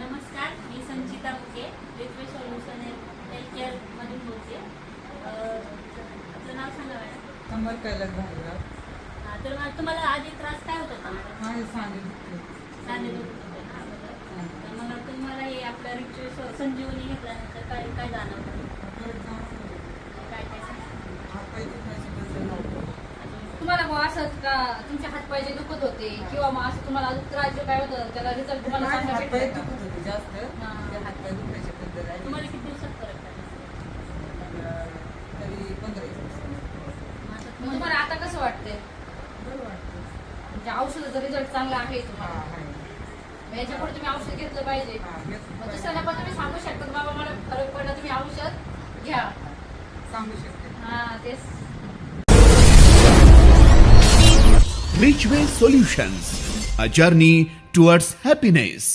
नमस्कार, मी संचिता मुके, refresh solution health care मधून बोलते. आपलं नाव सांगा मॅडम. अमर कैलास भालेराव. तर मग तुम्हाला आधी त्रास काय होत होता मॅडम? माझे सांधे दुखते. सांधे दुखत होते ना अगोदर. तर मग तुम्हाला हे आपलं रिफ्रेश संजीवनी घेतल्यानंतर काय काय जाणवतं? काय काय सांगा? हातपाय दुखायचे कसं नव्हतं. तुम्हाला मग असं का तुमचे हातपाय जे दुखत होते किंवा मग असं तुम्हाला त्रास जे काय होतं त्याला रिझल्ट तुम्हाला माझे चांगला हातपाय भेटला का? दुखत होते जास्त. हां. ते हातपाय दुखायचे पद्धत आहे. तुम्हाला किती दिवसात फरक पडला? तरी 15 दिवस. मग तुम्हाला आता कसं वाटतंय? बरं वाटतं. म्हणजे औषधाचा रिझल्ट चांगला आहे हा, तुम्हाला. आहे. मग याच्यापुढे तुम्ही औषध घेतलं पाहिजे. हा, घेतलं मग पाहिजे. दुसऱ्याला पण तुम्ही सांगू शकता की बाबा मला फरक पडला, तुम्ही औषध घ्या. सांगू शकते. हा तेच. Richway Solutions, a journey towards happiness.